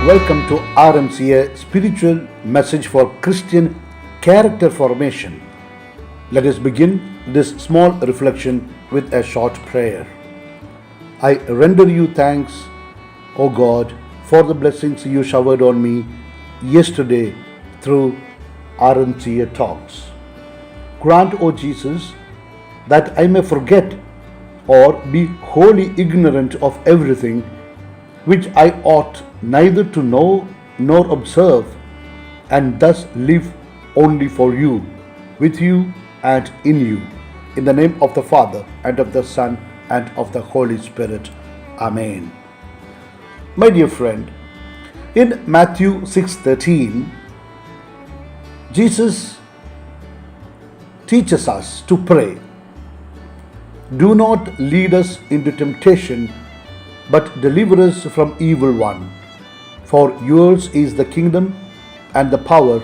Welcome to RMCA Spiritual Message for Christian Character Formation. Let us begin this small reflection with a short prayer. I render you thanks, O God, for the blessings you showered on me yesterday through RMCA talks. Grant, O Jesus, that I may forget or be wholly ignorant of everything which I ought neither to know nor observe, and thus live only for you, with you, and in you. In the name of the Father, and of the Son, and of the Holy Spirit. Amen. My dear friend, in Matthew 6:13, Jesus teaches us to pray. Do not lead us into temptation, but deliver us from evil one. For yours is the kingdom and the power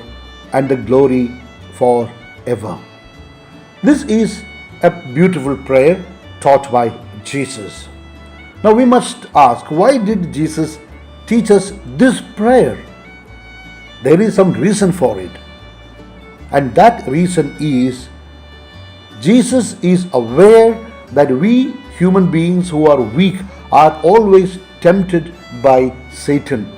and the glory forever. This is a beautiful prayer taught by Jesus. Now we must ask, why did Jesus teach us this prayer? There is some reason for it. And that reason is, Jesus is aware that we human beings who are weak are always tempted by Satan.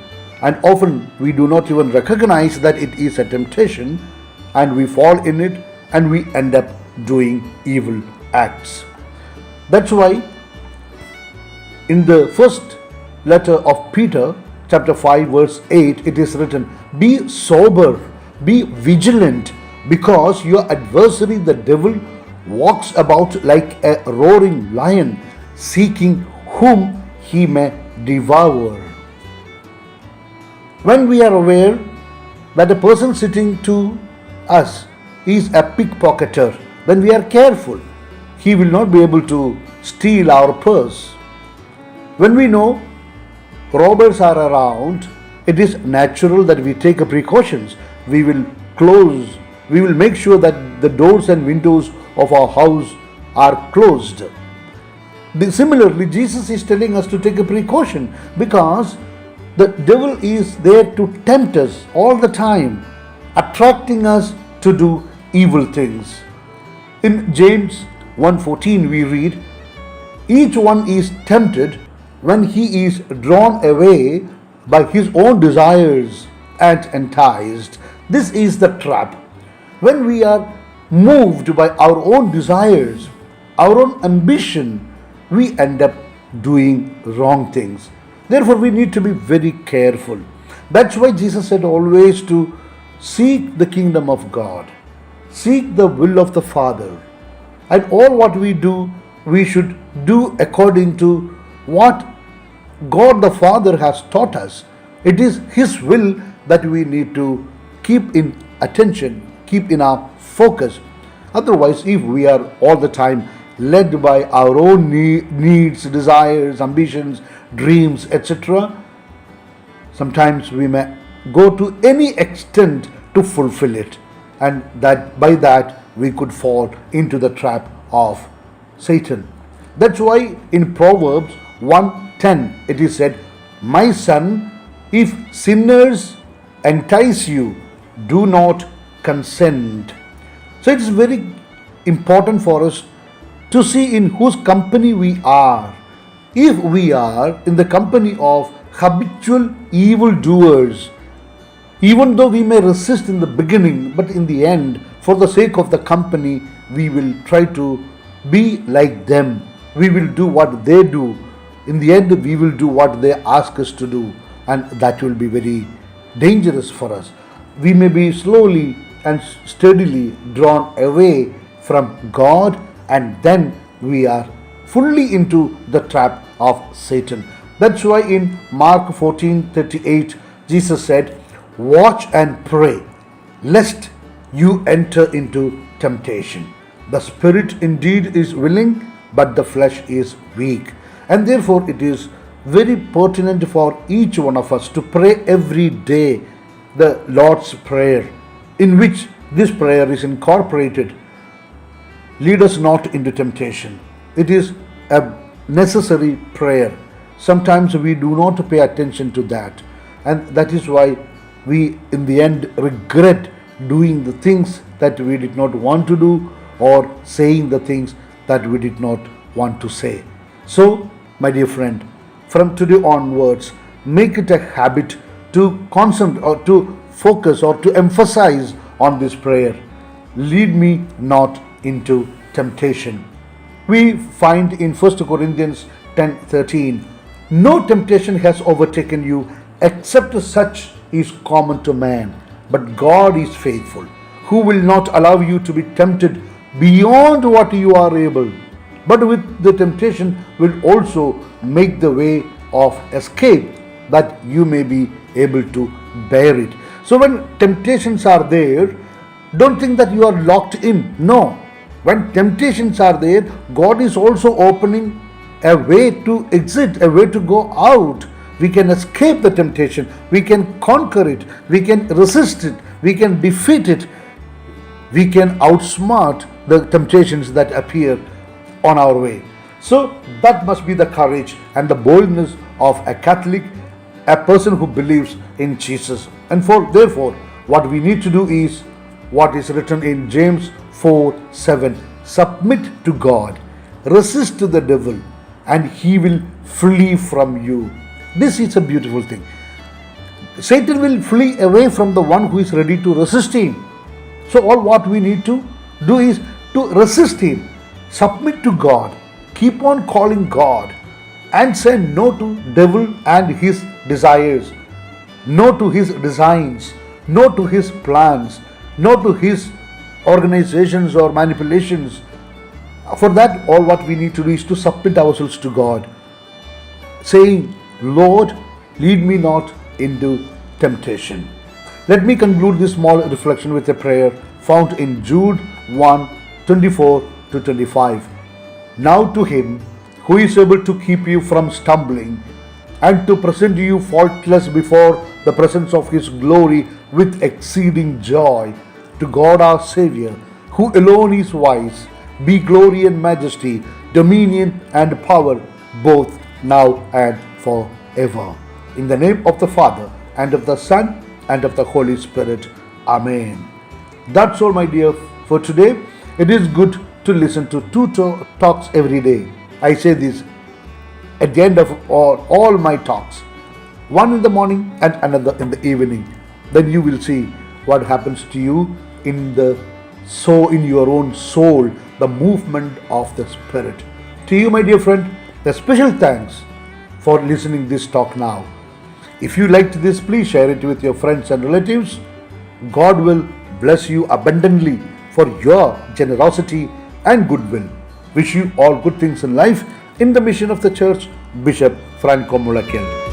And often we do not even recognize that it is a temptation, and we fall in it and we end up doing evil acts. That's why in the first letter of Peter, chapter 5, verse 8, it is written, be sober, be vigilant, because your adversary, the devil, walks about like a roaring lion, seeking whom he may devour. When we are aware that a person sitting to us is a pickpocketer, then we are careful. He will not be able to steal our purse. When we know robbers are around, it is natural that we take precautions. We will make sure that the doors and windows of our house are closed. Similarly, Jesus is telling us to take a precaution, because the devil is there to tempt us all the time, attracting us to do evil things. In James 1:14 we read, each one is tempted when he is drawn away by his own desires and enticed. This is the trap. When we are moved by our own desires, our own ambition, we end up doing wrong things. Therefore, we need to be very careful. That's why Jesus said always to seek the kingdom of God, seek the will of the Father, and all what we do, we should do according to what God the Father has taught us. It is His will that we need to keep in attention, keep in our focus. Otherwise, if we are all the time led by our own needs, desires, ambitions, dreams, etc., sometimes we may go to any extent to fulfill it, and that by that we could fall into the trap of Satan. That's why in Proverbs 1:10 it is said, my son, if sinners entice you, do not consent. So it is very important for us to see in whose company we are. If we are in the company of habitual evildoers, even though we may resist in the beginning, but in the end, for the sake of the company, we will try to be like them. We will do what they do. In the end, we will do what they ask us to do, and that will be very dangerous for us. We may be slowly and steadily drawn away from God, and then we are fully into the trap of Satan. That's why in Mark 14:38 Jesus said, watch and pray, lest you enter into temptation. The spirit indeed is willing, but the flesh is weak. And therefore it is very pertinent for each one of us to pray every day the Lord's Prayer, in which this prayer is incorporated. Lead us not into temptation. It is a necessary prayer. Sometimes we do not pay attention to that. And that is why we in the end regret doing the things that we did not want to do, or saying the things that we did not want to say. So, my dear friend, from today onwards, make it a habit to concentrate or to focus or to emphasize on this prayer. Lead me not into temptation. We find in 1 Corinthians 10:13, no temptation has overtaken you except such is common to man, but God is faithful, who will not allow you to be tempted beyond what you are able, but with the temptation will also make the way of escape, that you may be able to bear it. So when temptations are there, don't think that you are locked in. No. When temptations are there, God is also opening a way to exit, a way to go out. We can escape the temptation. We can conquer it. We can resist it. We can defeat it. We can outsmart the temptations that appear on our way. So that must be the courage and the boldness of a Catholic, a person who believes in Jesus. And therefore, what we need to do is what is written in James 4:7. Submit to God, resist to the devil, and he will flee from you. This is a beautiful thing. Satan will flee away from the one who is ready to resist him. So all what we need to do is to resist him, submit to God, keep on calling God, and say no to devil and his desires, no to his designs, no to his plans, no to his organizations or manipulations. For that, all what we need to do is to submit ourselves to God, saying, Lord, lead me not into temptation. Let me conclude this small reflection with a prayer found in Jude 1:24-25. Now to him who is able to keep you from stumbling and to present you faultless before the presence of his glory with exceeding joy, to God our Savior, who alone is wise, be glory and majesty, dominion and power, both now and forever. In the name of the Father, and of the Son, and of the Holy Spirit. Amen. That's all, my dear, for today. It is good to listen to two talks every day. I say this at the end of all my talks. One in the morning and another in the evening. Then you will see what happens to you in your own soul, the movement of the Spirit. To you, my dear friend, a special thanks for listening this talk now. If you liked this, please share it with your friends and relatives. God will bless you abundantly for your generosity and goodwill. Wish you all good things in life. In the mission of the Church, Bishop Franco Mullakel.